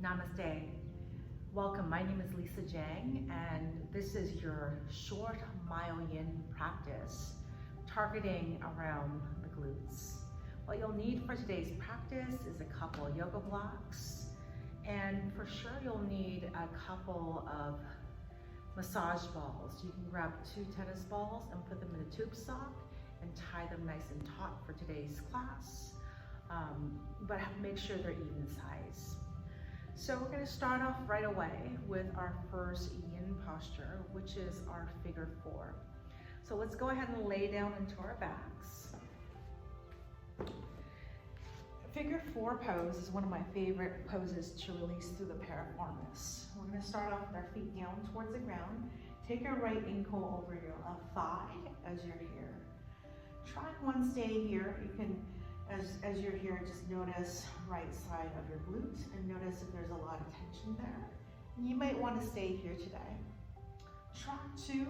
Namaste. Welcome, my name is Lisa Jang, and this is your short Myo-Yin practice targeting around the glutes. What you'll need for today's practice is a couple of yoga blocks, and for sure you'll need a couple of massage balls. You can grab 2 tennis balls and put them in a tube sock and tie them nice and taut for today's class, but make sure they're even size. So we're going to start off right away with our first yin posture, which is our figure 4. So let's go ahead and lay down into our backs. Figure 4 pose is one of my favorite poses to release through the piriformis. We're going to start off with our feet down towards the ground. Take your right ankle over your left thigh as you're here. Try one stay here. You can, as you're here, just notice right side of your glute and notice if there's a lot of tension there. You might want to stay here today. Track 2,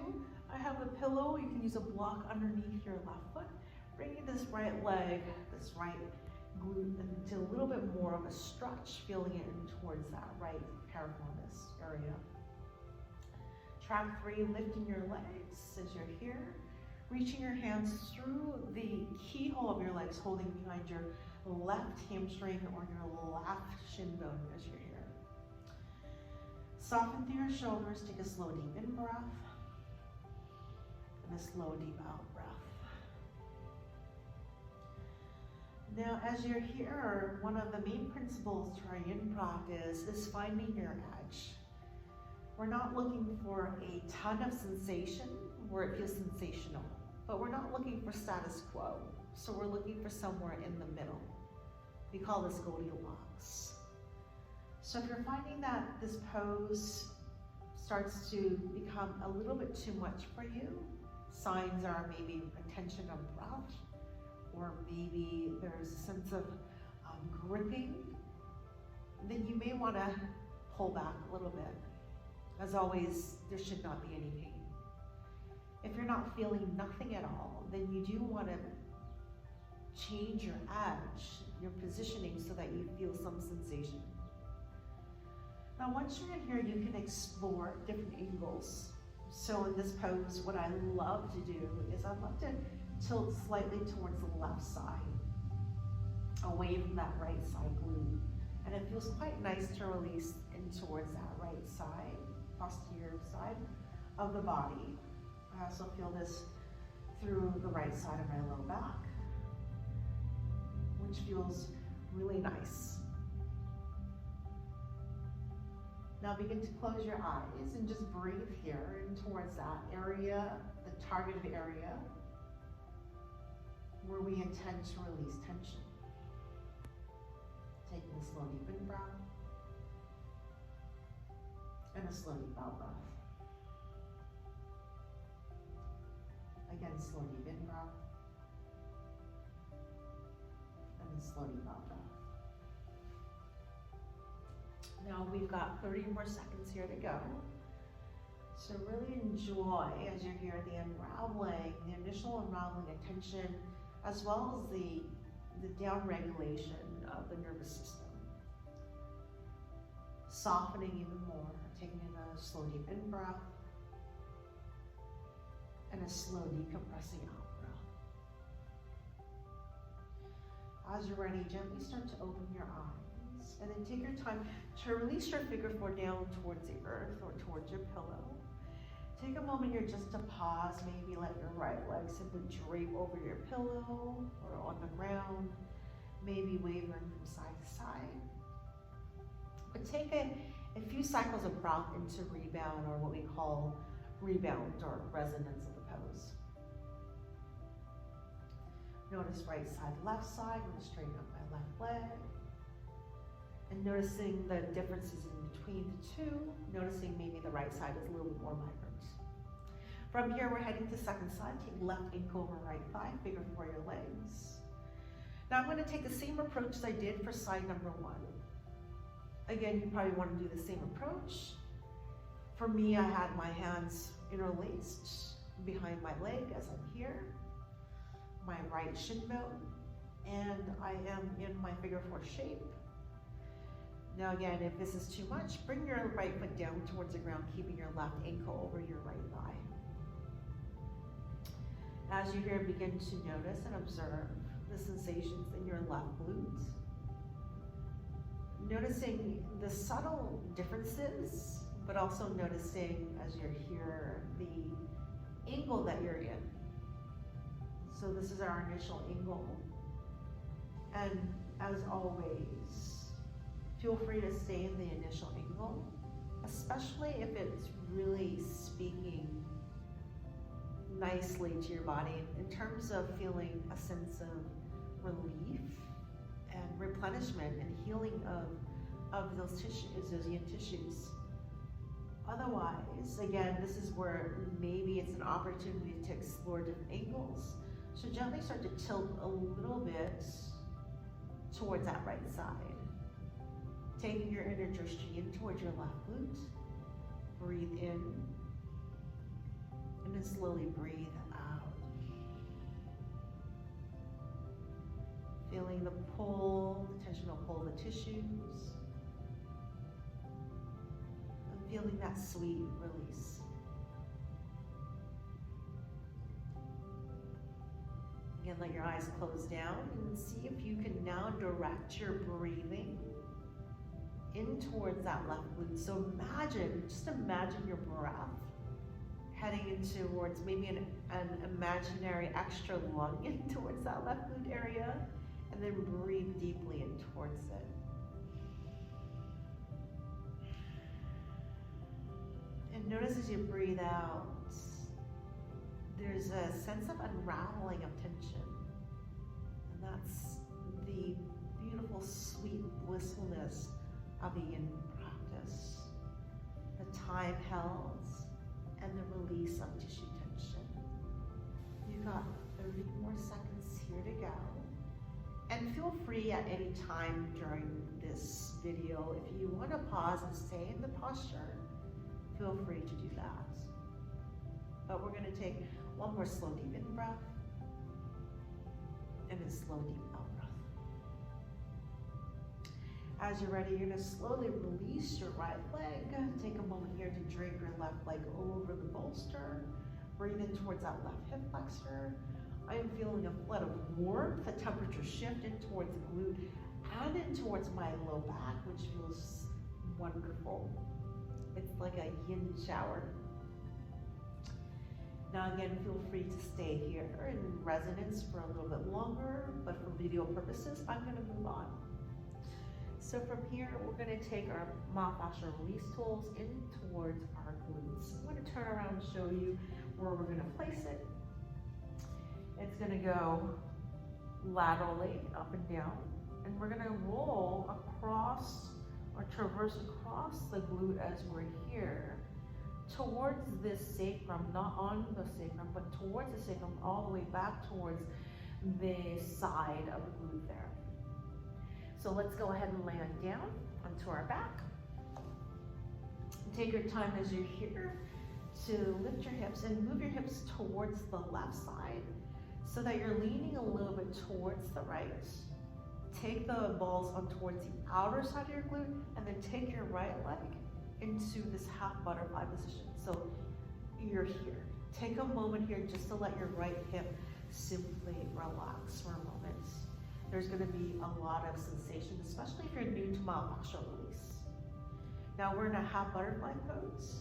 I have a pillow. You can use a block underneath your left foot. Bringing this right leg, this right glute into a little bit more of a stretch, feeling it in towards that right piriformis area. Track 3, lifting your legs as you're here. Reaching your hands through the keyhole of your legs, holding behind your left hamstring or your left shin bone as you're here. Soften through your shoulders, take a slow deep in breath and a slow deep out breath. Now as you're here, one of the main principles to our yin practice is finding your edge. We're not looking for a ton of sensation where it feels sensational, but we're not looking for status quo. So we're looking for somewhere in the middle. We call this Goldilocks. So if you're finding that this pose starts to become a little bit too much for you, signs are maybe a tension of breath, or maybe there's a sense of gripping, then you may want to pull back a little bit. As always, there should not be any pain. If you're not feeling nothing at all, then you do want to change your edge, your positioning, so that you feel some sensation. Now, once you're in here, you can explore different angles. So in this pose, what I love to do is I love to tilt slightly towards the left side, away from that right side glute. And it feels quite nice to release in towards that right side, posterior side of the body. I also feel this through the right side of my low back, which feels really nice. Now begin to close your eyes and just breathe here in towards that area, the targeted area, where we intend to release tension. Taking a slow deep in breath and a slow deep out breath. Again, slow deep in breath and then slow deep out breath. Now we've got 30 more seconds here to go. So really enjoy as you're here the unraveling, the initial unraveling of tension, as well as the down regulation of the nervous system. Softening even more, taking in a slow deep in breath and a slow decompressing out breath. As you're ready, gently start to open your eyes and then take your time to release your figure 4 down towards the earth or towards your pillow. Take a moment here just to pause, maybe let your right leg simply drape over your pillow or on the ground, maybe wavering from side to side. But take a few cycles of breath into rebound, or what we call rebound or resonance of the pose. Notice right side, left side. I'm going to straighten up my left leg. And noticing the differences in between the two, noticing maybe the right side is a little bit more vibrant. From here, we're heading to second side. Take left ankle over right thigh, figure 4 your legs. Now I'm going to take the same approach as I did for side number 1. Again, you probably want to do the same approach. For me, I had my hands interlaced behind my leg as I'm here, my right shin bone, and I am in my figure 4 shape. Now again, if this is too much, bring your right foot down towards the ground, keeping your left ankle over your right thigh. As you're here, begin to notice and observe the sensations in your left glute. Noticing the subtle differences, but also noticing as you're here, the angle that you're in. So this is our initial angle. And as always, feel free to stay in the initial angle, especially if it's really speaking nicely to your body in terms of feeling a sense of relief and replenishment and healing of those tissues, those yin tissues. Otherwise, again, this is where maybe it's an opportunity to explore different angles. So gently start to tilt a little bit towards that right side. Taking your inner drishti in towards your left glute. Breathe in. And then slowly breathe out. Feeling the pull, the tensional pull of the tissues. And feeling that sweet release. Again, let your eyes close down and see if you can now direct your breathing in towards that left glute. So just imagine your breath heading in towards maybe an imaginary extra lung in towards that left glute area, and then breathe deeply in towards it. And notice as you breathe out, there's a sense of unraveling of tension. And that's the beautiful, sweet blissfulness of the yin practice. The time held and the release of tissue tension. You've got 30 more seconds here to go. And feel free at any time during this video, if you want to pause and stay in the posture, feel free to do that. But we're going to take one more slow deep in breath and then slow deep out breath. As you're ready, you're going to slowly release your right leg. Take a moment here to drape your left leg over the bolster. Breathe in towards that left hip flexor. I am feeling a flood of warmth, the temperature shift in towards the glute and in towards my low back, which feels wonderful. It's like a yin shower. Now again, feel free to stay here in resonance for a little bit longer, but for video purposes, I'm going to move on. So from here, we're going to take our myofascial release tools in towards our glutes. I'm going to turn around and show you where we're going to place it. It's going to go laterally up and down, and we're going to roll across or traverse across the glute as we're here towards this sacrum, not on the sacrum, but towards the sacrum, all the way back towards the side of the glute there. So let's go ahead and land down onto our back. Take your time as you're here to lift your hips and move your hips towards the left side so that you're leaning a little bit towards the right. Take the balls on towards the outer side of your glute and then take your right leg into this half butterfly position. So you're here. Take a moment here just to let your right hip simply relax for a moment. There's going to be a lot of sensation, especially if you're new to myofascial release. Now we're in a half butterfly pose,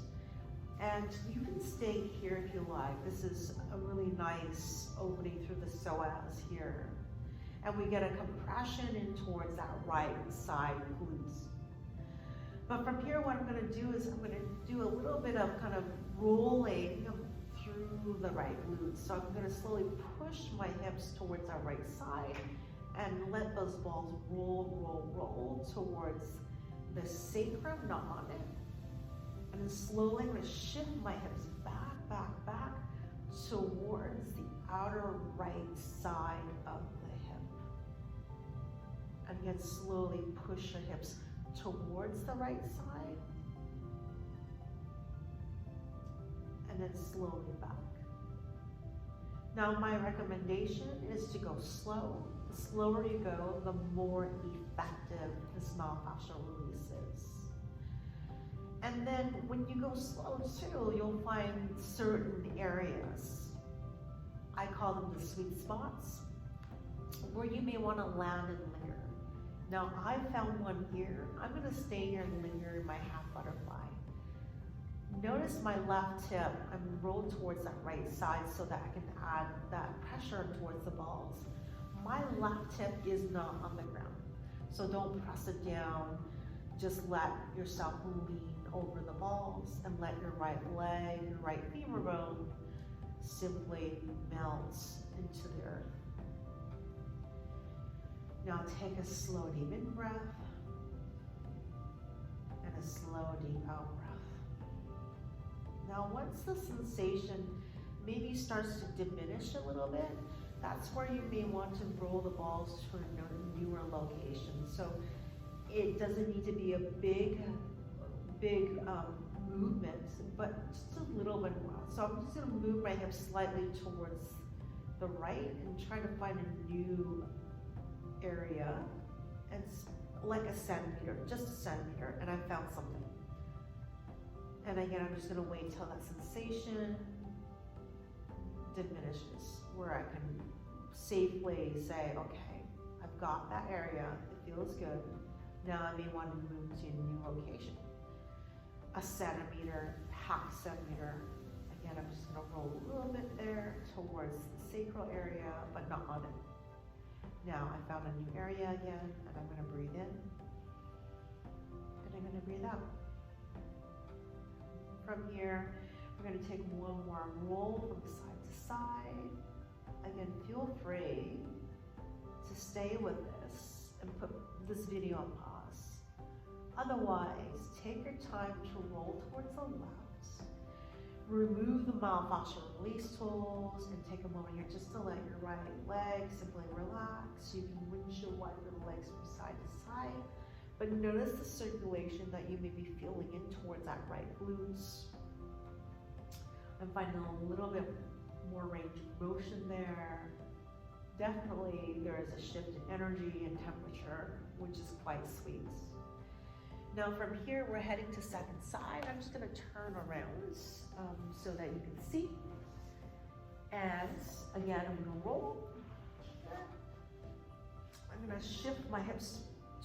and you can stay here if you like. This is a really nice opening through the psoas here. And we get a compression in towards that right side glutes. But from here, what I'm going to do is I'm going to do a little bit of kind of rolling through the right glute. So I'm going to slowly push my hips towards our right side and let those balls roll towards the sacrum, not on it. And then slowly I'm going to shift my hips back towards the outer right side of the hip. And again, slowly push your hips towards the right side. And then slowly back. Now my recommendation is to go slow. The slower you go, the more effective this myofascial release And then when you go slow too, you'll find certain areas, I call them the sweet spots, where you may want to land and linger. Now I found one here. I'm going to stay here and linger in my half butterfly. Notice my left hip, I'm rolled towards that right side so that I can add that pressure towards the balls. My left hip is not on the ground, so don't press it down. Just let yourself lean over the balls and let your right leg, your right femur bone simply melt into the earth. Now take a slow deep in breath and a slow deep out breath. Now once the sensation maybe starts to diminish a little bit, that's where you may want to roll the balls to a newer location. So it doesn't need to be a big movement, but just a little bit more. So I'm just going to move my hips slightly towards the right and try to find a new area. It's like a centimeter, just a centimeter, and I found something. And again, I'm just going to wait till that sensation diminishes, where I can safely say, okay, I've got that area, it feels good. Now I may want to move to a new location. A centimeter, half centimeter. Again, I'm just going to roll a little bit there towards the sacral area, but not on it. Now I found a new area again, and I'm going to breathe in, and I'm going to breathe out. From here, we're going to take one more roll from side to side. Again, feel free to stay with this and put this video on pause. Otherwise, take your time to roll towards the left. Remove the myofascial release tools and take a moment here just to let your right leg simply relax. You can windshield wiper the legs from side to side, but notice the circulation that you may be feeling in towards that right glutes. I'm finding a little bit more range of motion there. Definitely there is a shift in energy and temperature, which is quite sweet. Now from here, we're heading to second side. I'm just gonna turn around so that you can see. And again, I'm gonna roll. I'm gonna shift my hips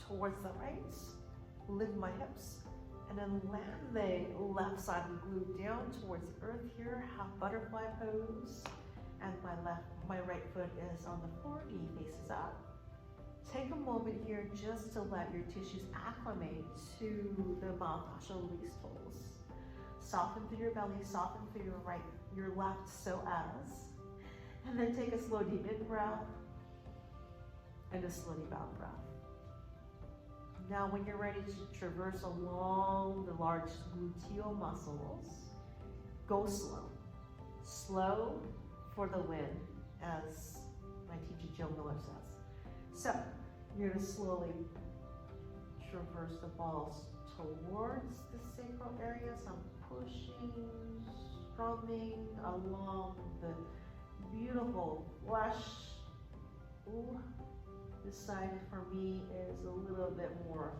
towards the right, lift my hips, and then land the left side of the glute down towards the earth here, half butterfly pose. And my right foot is on the floor, knee faces up. Take a moment here just to let your tissues acclimate to the myofascial release tools. Soften through your belly, soften through your left, so as. And then take a slow deep in breath and a slow deep out breath. Now when you're ready to traverse along the large gluteal muscles, go slow. Slow for the win, as my teacher Joe Miller says. So you're going to slowly traverse the balls towards the sacral area. So I'm pushing, strumming along the beautiful flesh. Ooh, this side for me is a little bit more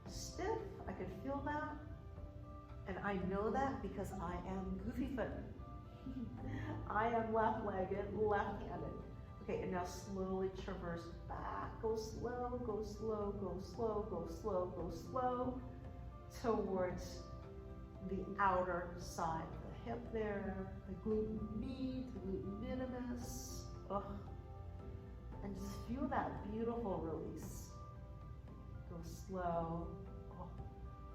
stiff. I could feel that. And I know that because I am goofy foot. I am left-legged, left-handed. Okay, and now slowly traverse back. Go slow, go slow, go slow, go slow, go slow towards the outer side of the hip there, the glute med, the glute minimus. Ugh. And just feel that beautiful release. Go slow. Oh,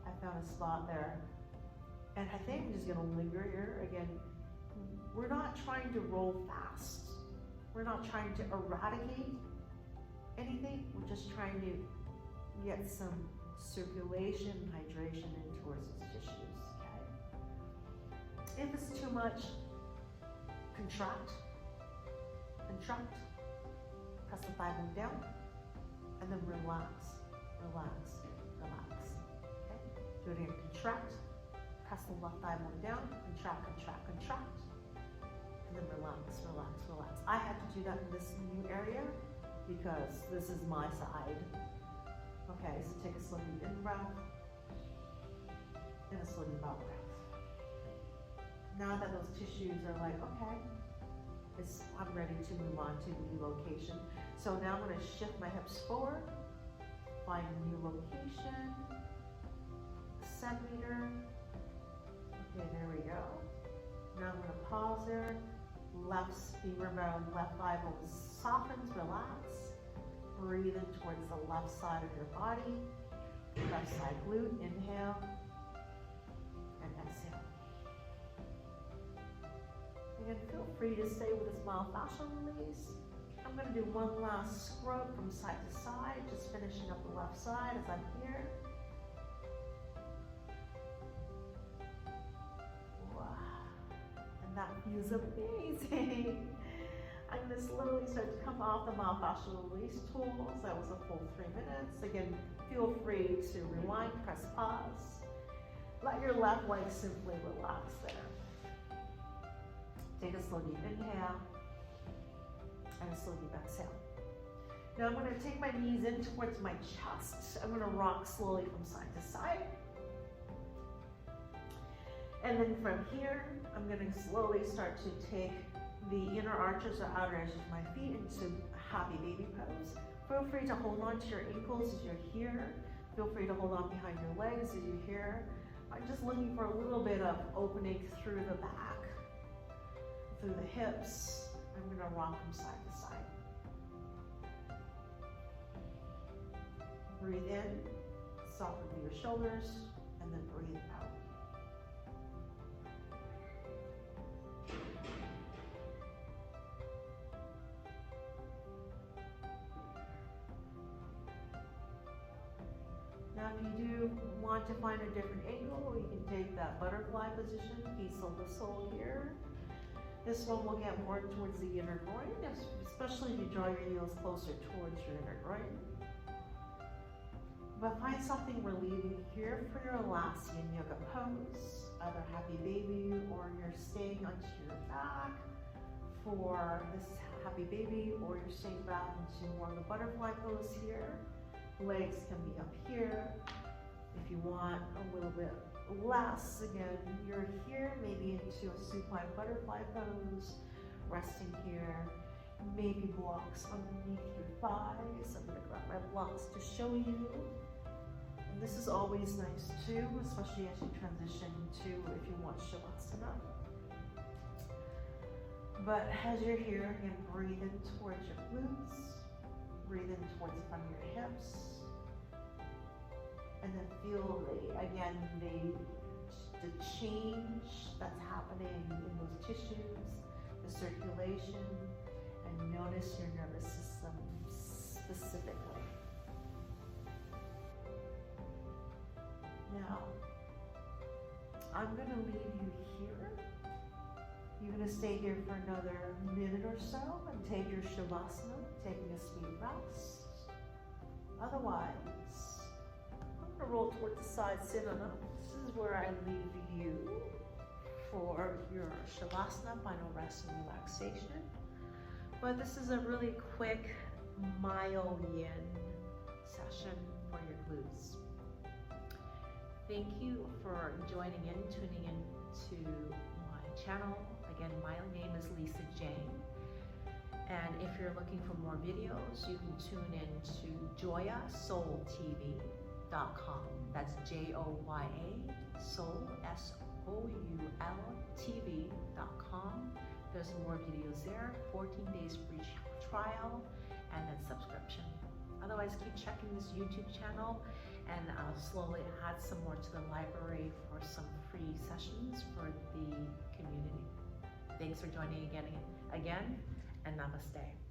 I found a spot there. And I think I'm just gonna linger here. Again, we're not trying to roll fast. We're not trying to eradicate anything. We're just trying to get some circulation, hydration in towards those tissues, okay? If it's too much, contract, contract, press the thigh bone down, and then relax, relax, relax, okay? Do it again, contract, press the left thigh bone down, contract, contract, contract, and then relax, relax, relax. I had to do that in this new area because this is my side. Okay, so take a slow deep in breath and a slow deep out breath. Now that those tissues are like, okay, I'm ready to move on to the new location. So now I'm going to shift my hips forward, find a new location, centimeter. Okay, there we go. Now I'm going to pause there. Remember, left thigh bone softens, relax. Breathe in towards the left side of your body. Left side glute, inhale and exhale. Again, feel free to stay with this myofascial release. I'm going to do one last scrub from side to side, just finishing up the left side as I'm here. And that feels amazing. I'm going to slowly start to come off the myofascial release tools. That was a full 3 minutes. Again, feel free to rewind, press pause. Let your left leg simply relax there. Take a slow deep inhale and a slow deep exhale. Now I'm going to take my knees in towards my chest. I'm going to rock slowly from side to side. And then from here, I'm going to slowly start to take the inner arches or outer edges of my feet into happy baby pose. Feel free to hold on to your ankles as you're here. Feel free to hold on behind your legs as you're here. I'm just looking for a little bit of opening through the back, through the hips. I'm going to rock from side to side. Breathe in, soften through your shoulders, and then breathe out. Now if you do want to find a different angle, you can take that butterfly position, feet sole to sole here. This one will get more towards the inner groin, especially if you draw your heels closer towards your inner groin. But find something relieving here for your last yin yoga pose, either happy baby or you're staying onto your back for this happy baby, or you're staying back into more of the butterfly pose here. Legs can be up here. If you want a little bit less, again, you're here, maybe into a supine butterfly pose, resting here, maybe blocks underneath your thighs. I'm gonna grab my blocks to show you. And this is always nice too, especially as you transition to, if you want Shavasana. But as you're here, again, breathe in towards your glutes, breathe in towards the front of your hips, and then feel the change that's happening in those tissues, the circulation, and notice your nervous system specifically. Now, I'm going to leave you here. You're going to stay here for another minute or so and take your Shavasana, taking a sweet rest. Otherwise, I'm going to roll towards the side, sit on up. This is where I leave you for your Shavasana, final rest and relaxation. But this is a really quick Myo-Yin session for your glutes. Thank you for joining in, tuning in to my channel. Again, my name is Lisa Jane. And if you're looking for more videos, you can tune in to joyasoultv.com. That's Joya Soul, SOUL TV.com. There's more videos there, 14 days free trial, and then subscription. Otherwise, keep checking this YouTube channel, and I'll slowly add some more to the library for some free sessions for the community. Thanks for joining again, and namaste.